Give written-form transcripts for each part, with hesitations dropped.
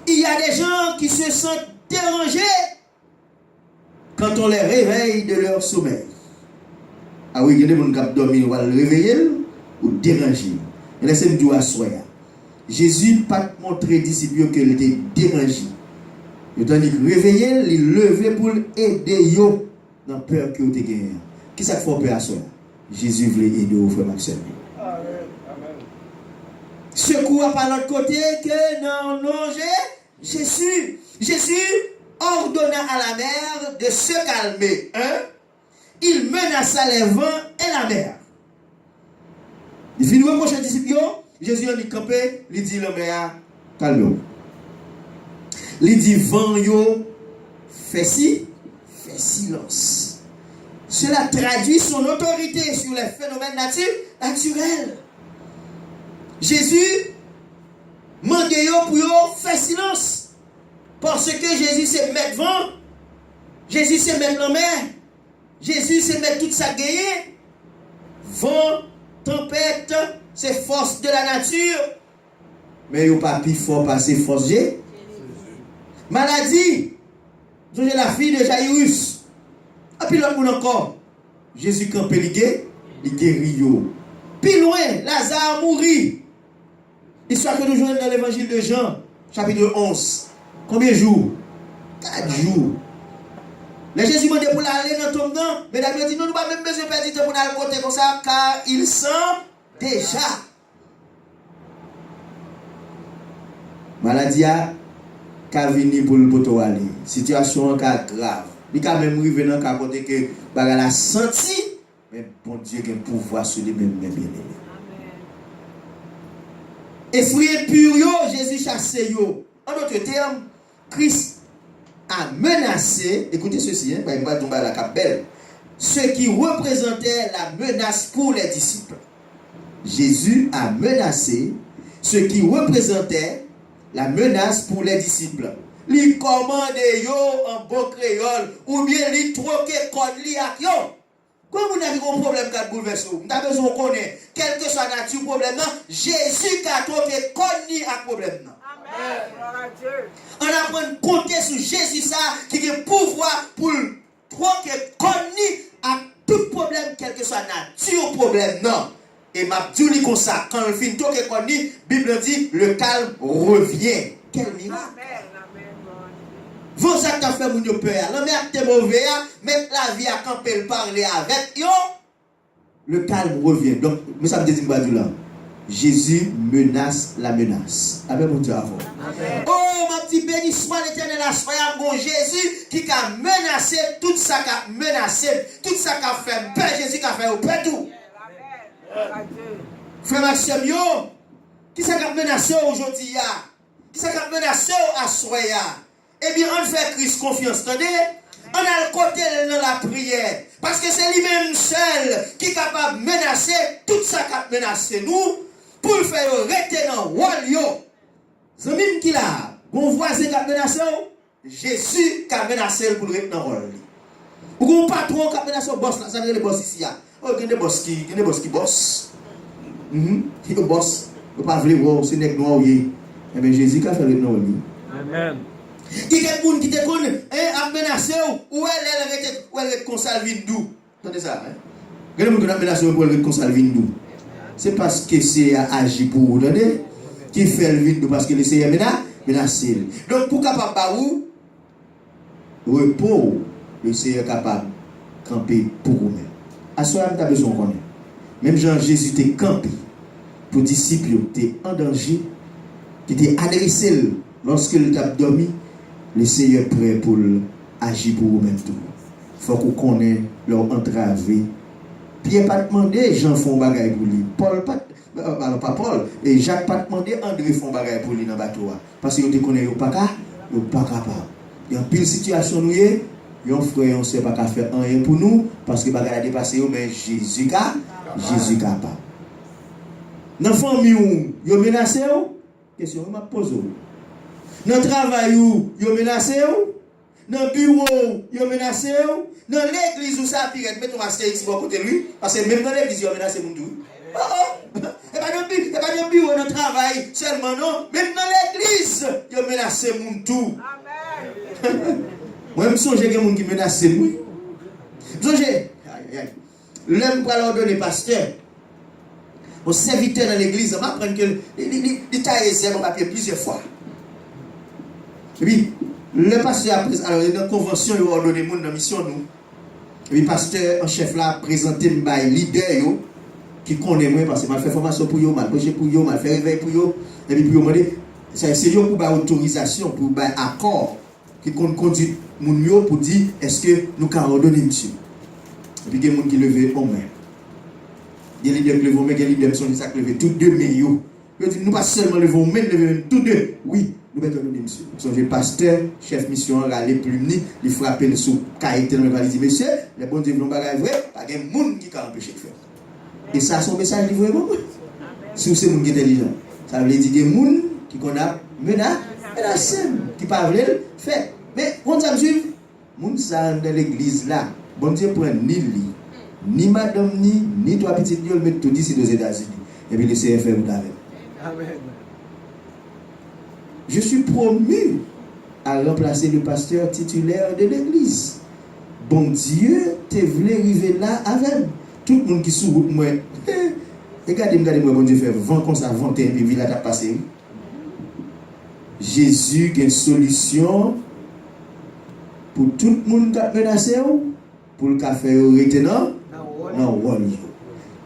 Il y a des gens qui se sentent dérangés quand on les réveille de leur sommeil. Ah oui, il y a des gens qui dorment, on va le réveiller ou déranger. Laissez-moi dire à soi. Jésus n'a pas montré aux disciples qu'il était dérangé. Il a dit réveiller, il lever pour aider eux dans la peur que vous avez gagnée. Qui ça fait peur à soi? Jésus voulait aider au frère Maxime. Secours par l'autre côté que non, Jésus ordonna à la mer de se calmer. Il menaça les vents et la mer. Il finit au prochain disciple. Jésus a dit camper, il dit la mer, calme. Il dit vent yo, fait silence. Cela traduit son autorité sur les phénomènes naturels. Jésus mande pour faire silence. Parce que Jésus c'est mettre vent, Jésus c'est mettre la mer, Jésus c'est mettre toute sa gagne. Vent, tempête, c'est force de la nature. Mais il n'y a pas plus fort passer force G. Maladie. J'ai la fille de Jairus. Et puis l'autre monde encore. Jésus campé il guérit. Puis loin, Lazare mourit. Histoire que nous jouons dans l'évangile de Jean, chapitre 11. Combien de jours? 4 jours. Les Jésus m'a dit pour aller dans ton nom. Mais David dit, nous n'avons pas même besoin de perdre du temps pour aller côté comme ça, car il sent déjà. Maladie a venu pour le poteau aller. Situation grave. Il a même arrivé dans le côté que bagal a senti, mais bon Dieu a un pouvoir sur lui-même bien aimé. Effrayé pur yo, Jésus chassé yo. En d'autres termes, Christ a menacé, écoutez ceci, ce qui représentait la menace pour les disciples. Jésus a menacé ce qui représentait la menace pour les disciples. Li commande yo en bon créole ou bien li troque kon li ak yo. Quand vous avez un problème qui a bouleversé, vous avez besoin de connaître, quel que soit la nature du problème, Jésus a troqué kon li ak problème. On apprend à compter sur Jésus ça qui a le pouvoir pour troquer kon li ak tout problème, quel que soit la nature du problème. Non. Et m'a dit comme ça, quand on finit troquer kon li, la Bible dit le calme revient. Quel miracle. Vos actes ont fait mon peur. L'homme est mauvais, même la vie a campé le parler avec yo. Le calme revient. Donc, nous sommes des là. Jésus menace la menace. Amen, mon Dieu, avant. Oh, ma petite béni soit l'éternel, soyez bon Jésus qui a menacé tout ça qui a menacé, tout ça qui a fait peur. Jésus qui a fait au peur tout. Frère Maxime, yo, qui ça qui a menacé aujourd'hui? Qui ça qui a menacé à soya? Eh bien, on fait Christ confiance, attendez. On a le côté dans la prière. Parce que c'est lui-même seul qui est capable de menacer tout ça qui a menacé nous pour le faire rester dans le rôle. C'est même qui là, mon voisin qui a menacé, Jésus qui a menacé pour le rester dans le rôle. Ou mon patron qui a menacé le boss, ça veut dire le boss ici. Oh, il y a des boss qui boss. Qui boss. Il ne pas vouloir voir, c'est nèg noir. Eh bien, Jésus qui a fait le rester dans le rôle. Amen. Qui est le monde qui te connaît, a menacé ou elle est consalvine d'où? Attendez ça, hein? Quel est le monde qui a menacé ou elle est consalvine d'où? C'est parce que c'est agi pour vous, attendez? Qui fait le vide parce que le Seigneur menacé. Donc, pour capable de repos, le Seigneur est capable de camper pour vous-même. À ce moment-là, tu as besoin de connaître. Même Jean Jésus t'est campé pour disciples, t'es en danger, qui t'est adressé lorsque le t'a dormi. Le Seigneur est prêt pour agir pour vous-même tout. Il faut qu'on connaisse leur entravé. Pierre pas demandé, Jean font bagaille pour lui. Paul pas, alors pas Paul, et Jacques pas demandé, André font bagaille pour lui dans le bateau. Parce que vous te connaissez pas capable. Il y a une pile situation nous y un frère, on ne sait pas qu'à faire rien pour nous, parce que bagaille a dépassé, mais Jésus capable. Dans la famille, vous menacez, question, je me pose. Dans le travail, vous menacez. Dans le bureau, vous menacez. Dans l'église, vous savez, mettons un ici pour côté de lui. Parce que même dans l'église, vous menacez mon tout. Et pas dans le bureau, dans le travail seulement, non. Même dans l'église, vous menacez. menacer mon tout. Moi, je me songe qu'il y a des gens qui menacent moi. Je me songe, l'homme pour l'ordonner pasteur. Au serviteur dans l'église, on m'apprend que les tailles c'est mon papier plusieurs fois. Et puis, le pasteur a présenté, alors il y a une convention, il a ordonné mon dans la mission nous. Et puis, le pasteur en chef là a présenté un leader qui connaît moi parce que m'a fait formation pour eux, m'a prêché pour eux, m'a fait réveil pour eux. Et puis, pour eux, demander, c'est eux pour avoir autorisation, pour avoir accord qui conduit mon mieux pour dire est-ce que nous pouvons ordonner monsieur. Et puis, il y a des gens qui lèvent en main. Il y a des leaders qui lèvent en main, il y a des leaders qui sont levés tous deux mains. Nous pas seulement lever en main, lever tous deux. Oui, nous pouvons ordonner monsieur. Donc, le pasteur, chef mission, râler plus ni, il frappe le sous caïté dans le palais, il dit monsieur, les bons dieux ne sont pas vrai, pas de monde qui peut empêcher de faire. Et ça, son message livré vraiment. Si vous êtes un monde intelligent, ça veut dire qu'il y a des gens qui connaissent menacé, qui ne peuvent pas faire. Mais, quand ça me suit, les gens dans l'église là, bon Dieu prend ni lui, ni madame, ni toi petite gueule, mais tout ici aux États-Unis. Et puis, le CFM vous avec. Amen. Je suis promu à remplacer le pasteur titulaire de l'église. Bon Dieu, te voulais arriver là avec tout le monde qui sourit moi. Regardez-moi, bon Dieu, fait vent comme ça, vent, et puis là, t'as passé. Jésus a une solution pour tout le monde qui a menacé, pour le café retenant. Non,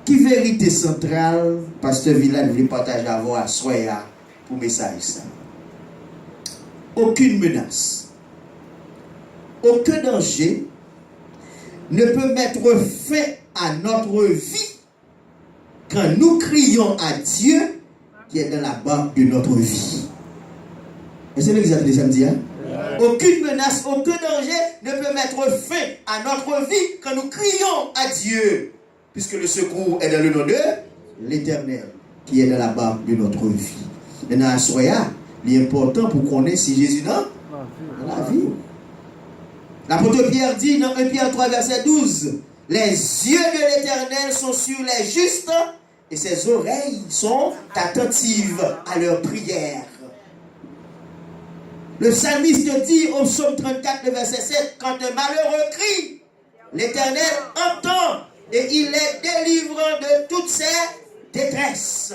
qui vérité centrale, pasteur Villane voulait partager avant à Soya pour le message ça. Aucune menace, aucun danger ne peut mettre fin à notre vie quand nous crions à Dieu qui est dans la barque de notre vie. Et c'est l'exemple de samedi, hein? Aucune menace, aucun danger ne peut mettre fin à notre vie quand nous crions à Dieu. Puisque le secours est dans le nom de l'Éternel qui est dans la barque de notre vie. Maintenant, à Soya, il est important pour qu'on ait si Jésus dans la vie. L'apôtre Pierre dit dans 1 Pierre 3, verset 12, les yeux de l'Éternel sont sur les justes et ses oreilles sont attentives à leurs prières. Le psalmiste dit au psaume 34, verset 7, quand un malheureux crie, l'Éternel entend et il les délivre de toutes ses détresses.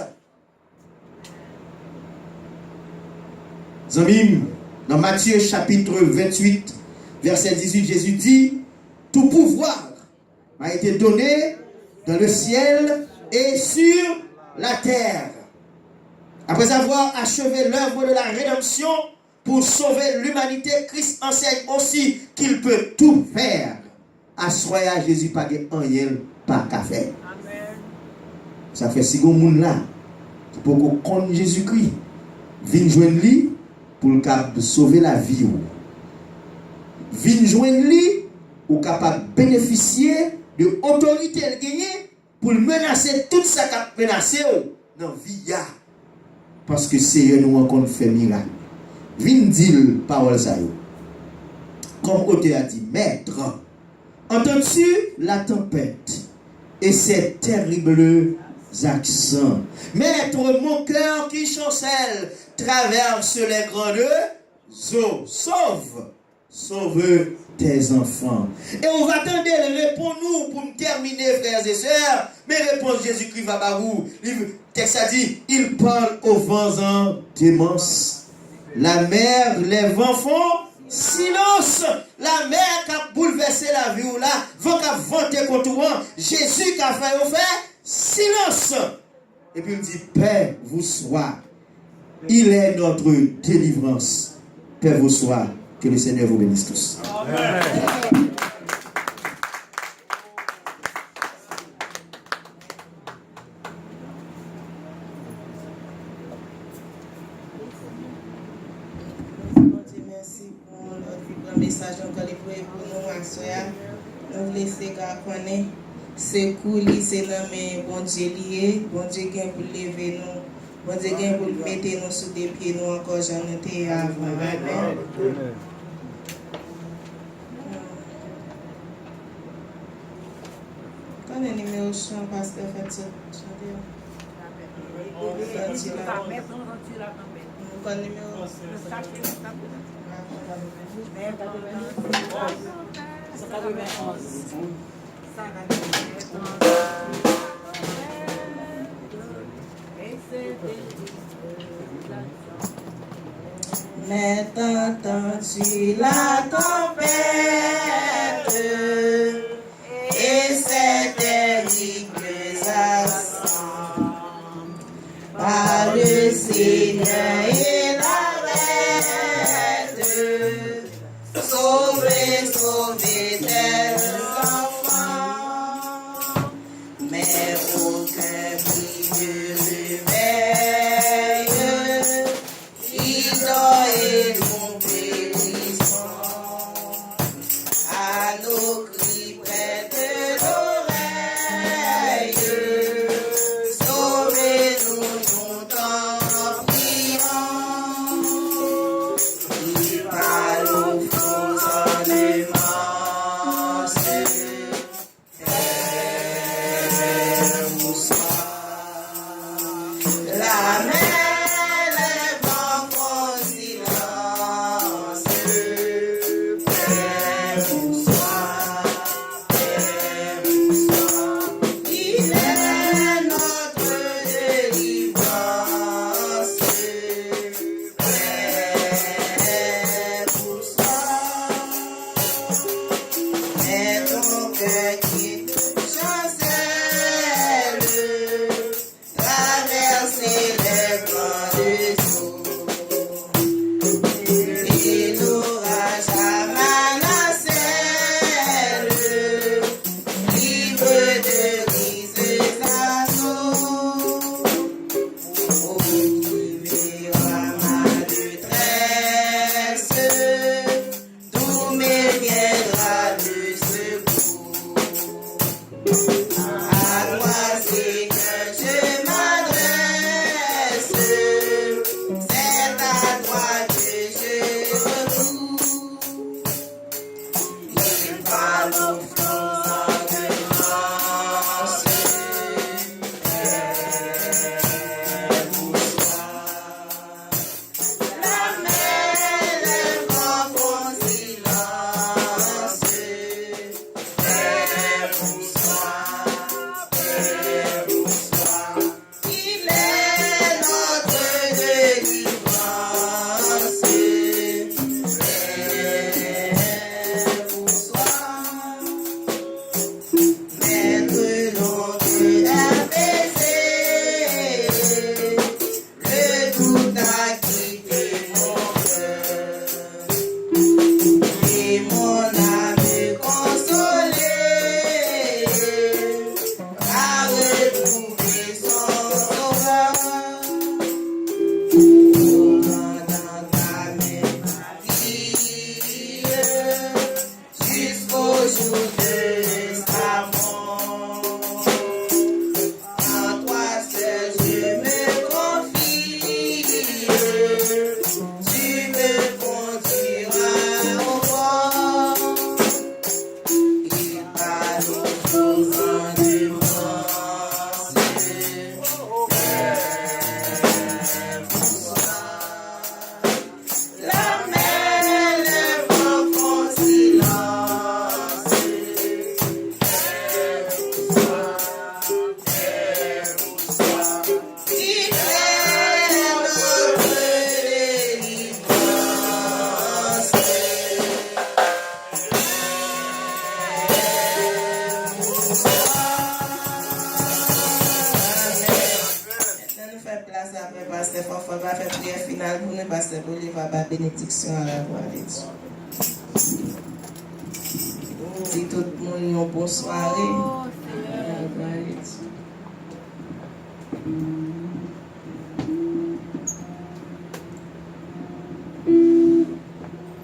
Zamim, dans Matthieu chapitre 28, verset 18, Jésus dit, tout pouvoir m'a été donné dans le ciel et sur la terre. Après avoir achevé l'œuvre de la rédemption pour sauver l'humanité, Christ enseigne aussi qu'il peut tout faire. À soya Jésus pas rien pas qu'à faire. Ça fait si bon monde là pour qu'on connaisse Jésus-Christ vienne joindre lui pour sauver la vie. Vienne joindre lui ou capable bénéficier de l'autorité gagnée pour menacer tout ça qui a menacé dans la vie. Parce que c'est nous encore fait miracle. Vienne dire parole ça. Comme auteur a dit, maître, entends-tu la tempête et ses terribles accents? Maître, mon cœur qui chancelle traverse les grandes eaux. Sauve tes enfants. Et on va attendre, réponds-nous pour me terminer, frères et sœurs. Mais réponse Jésus-Christ va par vous. Le texte a dit, il parle aux vents en démence. La mer, les vents font silence. La mer qui a bouleversé la vie ou là, vont qu'à vanter contre moi. Jésus qui a fait silence. Et puis il dit, paix vous soit. Il est notre délivrance. Paix vous soit. Que le Seigneur vous bénisse tous. Amen. Merci pour notre message encore pour nous à soya. Nous laisser connaître ce coulis c'est dans mes bon Dieu lié, bon Dieu qui pour lever nous. Bon Dieu qui pour mettre nous sous des pieds nous encore j'en étais avant. Amen. Quand le numéro chant pasteur fait ça, chantez. code numéro. Mais t'entends-tu la tempête et ces terribles accents par le Seigneur et l'arrête, sauver, sauver tes enfants, mais aucun cri ne réveille, il dort et nous périssons, à nos cris près de l'oreille, sauvez-nous, nous t'en prions, il parle au fond en immense, la mer, les vents font silence, bonsoir, il est notre délivrance, bonsoir, mais ton cœur qui chancelle, traverser les grands eaux, et l'orage à Manasseh, livre de grises anneaux, ô qui verra ma détresse, d'où me viendra le secours. À toi, Seigneur, je m'adresse, c'est à toi que je recours. Il parle au fond de grâce, la mer, les vents font silence, bonsoir, il est notre délivrance, bonsoir, maître l'oncle apaisé, le doute a quitté mon cœur, et mon âme consolée a retrouvé son sauveur. Dans ta main fille, jusqu'au jour de sa mort, en toi seul je me confie, tu me conduiras au bord. Il parle aux flots de France, la mer, les vents font silence, il est notre délivrance. Maintenant, nous faisons place après Pasteur Fanfan va faire prière finale pour nous, Pasteur Boli va faire bénédiction à la voix de Dieu. Si tout le monde une bonne soirée, à la gloire de Dieu.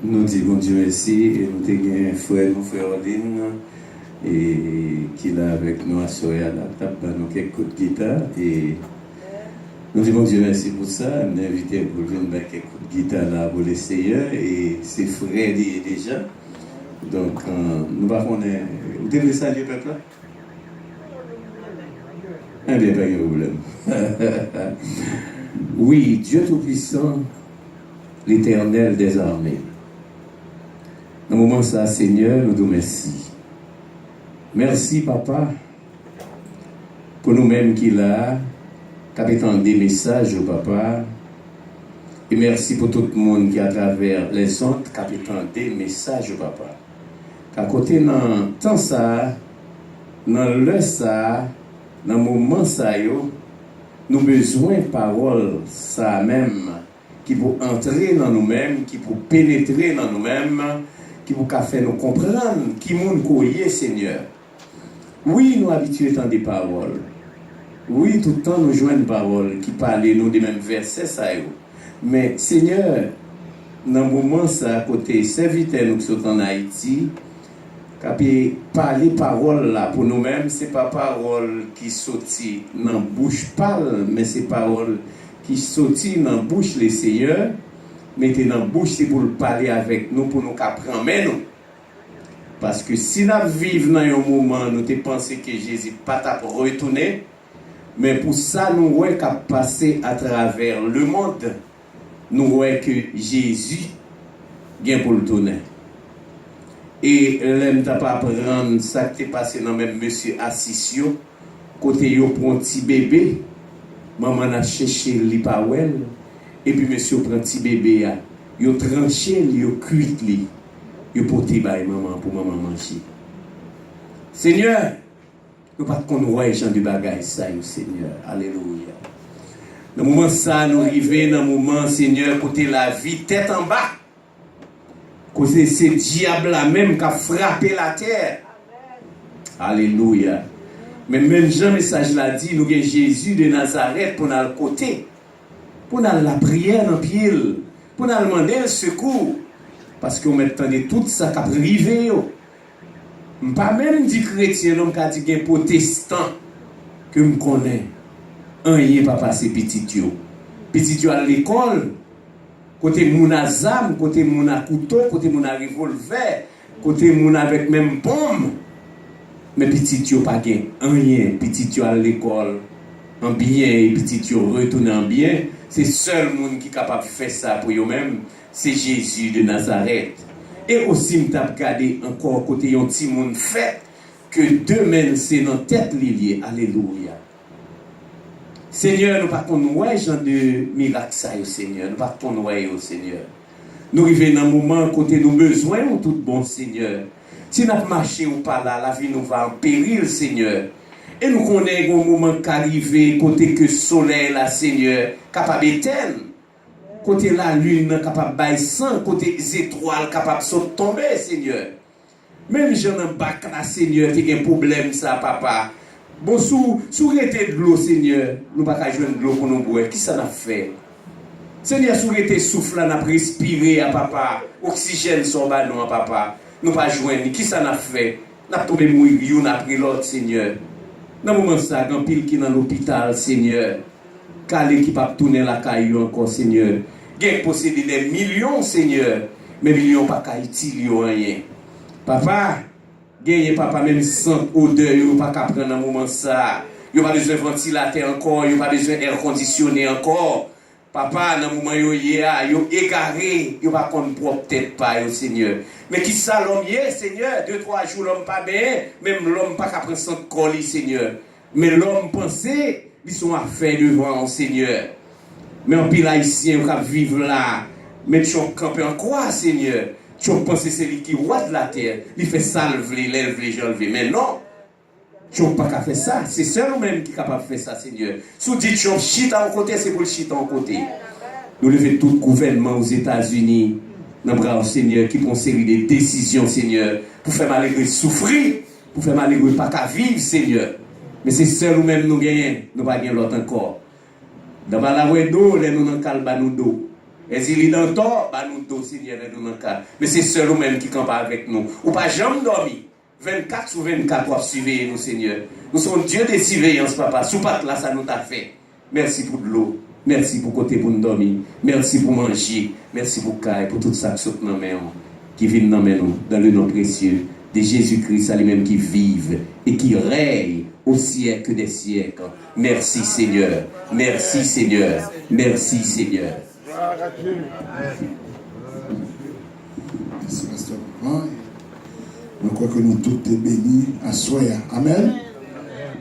Nous disons bon Dieu merci et nous avons un frère, mon frère Odine, et qui est avec nous à Soya, la table, nous quelques coups de guitare. Et nous disons bon Dieu merci pour ça. Nous invitons pour venir avec quelques coups de guitare là pour l'essayer. Et c'est frère déjà. Donc, nous ne savons pas. Vous devez saluer le peuple là? Eh bien, pas de problème. Oui, Dieu Tout-Puissant, l'Éternel des armées. Dans le moment ça, Seigneur, nous disons merci. Merci, Papa, pour nous-mêmes qui là, qui attendent des messages au Papa. Et merci pour tout le monde qui, à travers les autres, qui attendent des messages au Papa. Qu'à côté, dans le temps ça, dans le ça, dans le moment ça, nous avons besoin de paroles, ça même, qui pour entrer dans nous-mêmes, qui pour pénétrer dans nous-mêmes, qui pour faire nous comprendre, qui nous connaît, Seigneur. Oui, nous habitués à des paroles. Oui, tout le temps nous jouons une parole qui parle nous des mêmes versets, ça. Mais Seigneur, dans le moment ça, à côté, serviteur nous qui sommes en Haïti, qui parler parole là pour nous-mêmes, c'est pas parole qui sortit dans la bouche parle, mais c'est parole qui sortit dans la bouche les Seigneurs, mettez dans la bouche c'est pour parler avec nous, pour nous apprendre nous. Parce que si nous vivons dans un moment, nous pensons que Jésus pas t'a retourner, mais pour ça nous voyons qu'à passer à travers le monde, nous voyons que Jésus vient pour le tourner. Et l'aime t'a pas apprendre ça qui est passé dans même monsieur Assisio, côté yo pour un petit bébé, maman a cherché li pa wel, et puis monsieur prend petit bébé a, yo tranché li, yo cuit li, yo porté bay maman pour maman manger. Seigneur, nous pas qu'on voit gens du bagage ça yo Seigneur. Alléluia. Dans le moment ça nous arriver dans le moment Seigneur côté la vie tête en bas. Cause c'est diable là même qui a frappé la terre. Alléluia. Mais même Jean message l'a dit, nous avons Jésus de Nazareth pour nous côté. Pour nous la prière en pied. Pour nous demander le secours. Parce qu'on m'attendait tout ça qui a privé. Pas même dit chrétien, non qui a dit protestant que me connais. Un y pas passé petit yo. Petit yo à l'école. Côté moun a zam, côté moun a couteau, côté moun a revolver, côté moun avec même bombe. Mais petit yo pas gain rien, petit yo à l'école en bien et petit yo retourner en bien, c'est seul monde qui capable de faire ça pour eux même, c'est Jésus de Nazareth. Et aussi m't'a regardé encore côté un petit monde fait que demain c'est dans tête liée. Alléluia. Seigneur, nous pas qu'on ouais genre de miracle ça Seigneur, nous pas qu'on ouais Seigneur. Nous arrivons dans un moment côté nous besoin ou tout bon Seigneur. Si nous marché ou pas là, la vie nous va en péril Seigneur. Et nous connaissons un moment qui arrive côté que soleil là Seigneur capable d'éteindre. Côté la lune capable bailler sang, côté les étoiles capable de tomber Seigneur. Même j'en ai pas là Seigneur, tu as un problème ça papa. Bon, sous été de l'eau, Seigneur, nous ne pouvons pas jouer de l'eau pour nous boire. Qui ça n'a fait? Seigneur, sous été souffle, nous avons respiré à papa, oxygène sur le ballon à papa. Nous ne pouvons pas jouer. Qui ça n'a fait? Nous avons tombé mourir, nous avons pris l'autre, Seigneur. Dans le moment ça, il y a un pile qui est dans l'hôpital, Seigneur. Calé qui peut tourner la caillou encore, Seigneur. Il y a possédé des millions, Seigneur. Mais millions pas qu'à utiliser rien. Papa, gagner papa même sans odeur, yo pas qu'à prendre un moment ça. Yo pas besoin de ventilateur encore, yo pas besoin d'air conditionné encore. Papa dans moment yo égaré, yo pas qu'on propre tête pas yo Seigneur. Mais qui ça l'homme hier Seigneur, 2-3 jours l'homme pas bien, même l'homme pas qu'à prendre son colis Seigneur. Mais l'homme pensait ils sont à faire devant Seigneur. Mais en pile haïtien qui vivent là, mais tu camper en quoi Seigneur? Tu penses que c'est lui qui roi de la terre, il fait salve, il lève les gens, mais non, tu n'as pas qu'à faire ça, c'est seul ou même qui est capable de faire ça, Seigneur. Si vous dites que tu chite à un côté, c'est pour le chite à un côté. Nous levons tout gouvernement aux États-Unis, dans le bras Seigneur, qui prend une série de décisions, Seigneur, pour faire malheureux souffrir, pour faire malheureux pas qu'à vivre, Seigneur. Mais c'est seul ou même nous gagnons, nous pas gagner l'autre encore. Dans la rue d'eau, nous n'avons qu'à le dos. Et s'il est dans le temps, nous dos, Seigneur, nous dans le cas. Mais c'est seul ou même qui campe avec nous. Ou pas jamais dormir. 24 sur 24 pour surveiller nous, Seigneur. Nous sommes Dieu de surveillance, papa. Sous pas là, ça nous t'a fait. Merci pour de l'eau. Merci pour côté pour nous dormir. Merci pour manger. Merci pour caille, pour tout ça qui saute dans nos mains, qui vient dans nous, dans le nom précieux de Jésus-Christ, à lui-même qui vive et qui règne au siècle des siècles. Merci, Seigneur. Merci, Seigneur. Merci, Seigneur. Merci, pasteur. Je crois que nous tous sommes bénis à Soya. Amen.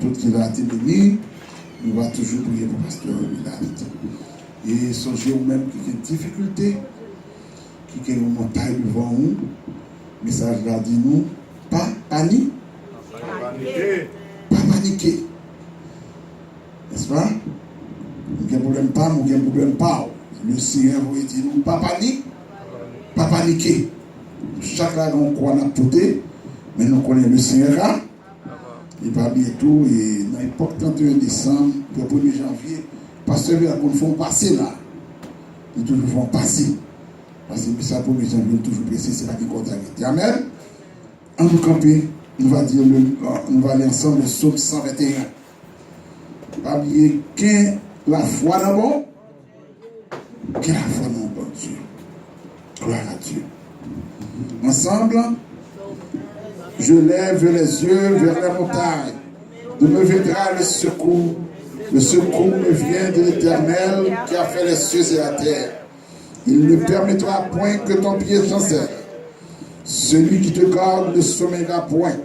Tout qui va être béni, nous va toujours prier pour pasteur Milad. Et songez au même qui a des difficultés, qui a une montagne devant nous. Message là dit nous, pas paniquer. Pas paniquer. N'est-ce pas? Nous n'avons problème pas, nous n'avons problème pas. Le Seigneur vous dit nous, pas paniquer. Pas paniquer. Chaque là, on croit à côté, mais nous connaissons le Seigneur. Il va bientôt, et dans l'époque 31 décembre, le 1er janvier, parce que nous font passer là. Ils toujours font passer. Parce que ça, 1er janvier, toujours précis, c'est pas qui compte avec. Amen. En nous camper, nous va dire, nous va aller ensemble le psaume 121. Pas oublier que la foi d'abord, que la foi dans bon Dieu. Gloire à Dieu. Ensemble, je lève les yeux vers la montagne. D'où me viendra le secours. Le secours me vient de l'Éternel qui a fait les cieux et la terre. Il ne permettra point que ton pied chancelle. Celui qui te garde ne sommeillera point.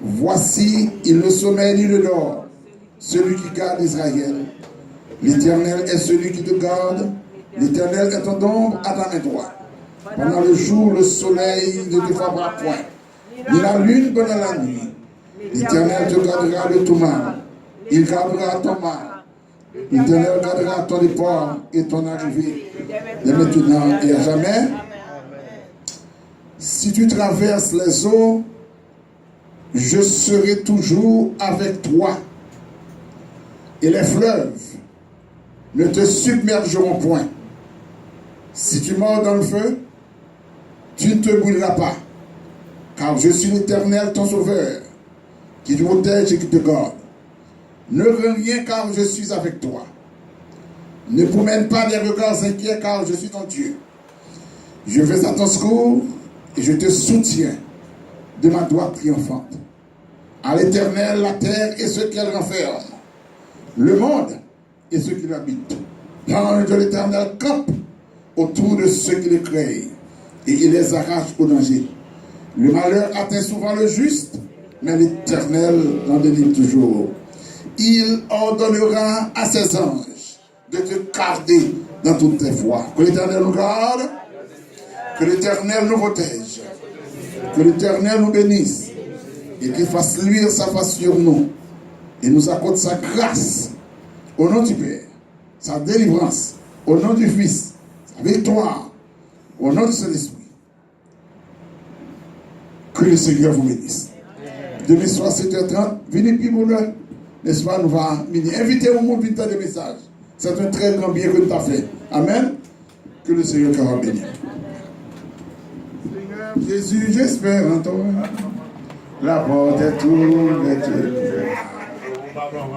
Voici, il ne sommeille ni ne dort. Celui qui garde Israël. L'Éternel est celui qui te garde. L'Éternel est ton ombre à ta main droite. Pendant le jour, le soleil ne te frappera point, ni la lune pendant la nuit. L'Éternel te gardera de tout mal. Il gardera ton mal. L'Éternel gardera ton départ et ton arrivée, de maintenant et à jamais. Si tu traverses les eaux, je serai toujours avec toi. Et les fleuves ne te submergeront point. Si tu mords dans le feu, tu ne te brûleras pas. Car je suis l'Éternel, ton sauveur, qui te protège et qui te garde. Ne crains rien, car je suis avec toi. Ne promène pas des regards inquiets, car je suis ton Dieu. Je vais à ton secours et je te soutiens de ma droite triomphante. À l'Éternel, la terre et ce qu'elle renferme, le monde et ceux qui l'habitent. L'ange de l'Éternel campe autour de ceux qui les créent et il les arrache au danger. Le malheur atteint souvent le juste, mais l'Éternel l'en délivre toujours. Il ordonnera à ses anges de te garder dans toutes tes voies. Que l'Éternel nous garde, que l'Éternel nous protège, que l'Éternel nous bénisse et qu'il fasse luire sa face sur nous et nous accorde sa grâce au nom du Père, sa délivrance au nom du Fils, sa victoire au nom du Saint-Esprit. Que le Seigneur vous bénisse. Demain soir, 7h30, venez puis pour le, n'est-ce pas, nous va inviter au monde vite des messages. C'est un très grand bien que nous avons fait. Amen. Que le Seigneur vous bénisse. Seigneur Jésus, j'espère en toi. La porte est ouverte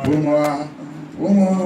pour moi. Pour moi.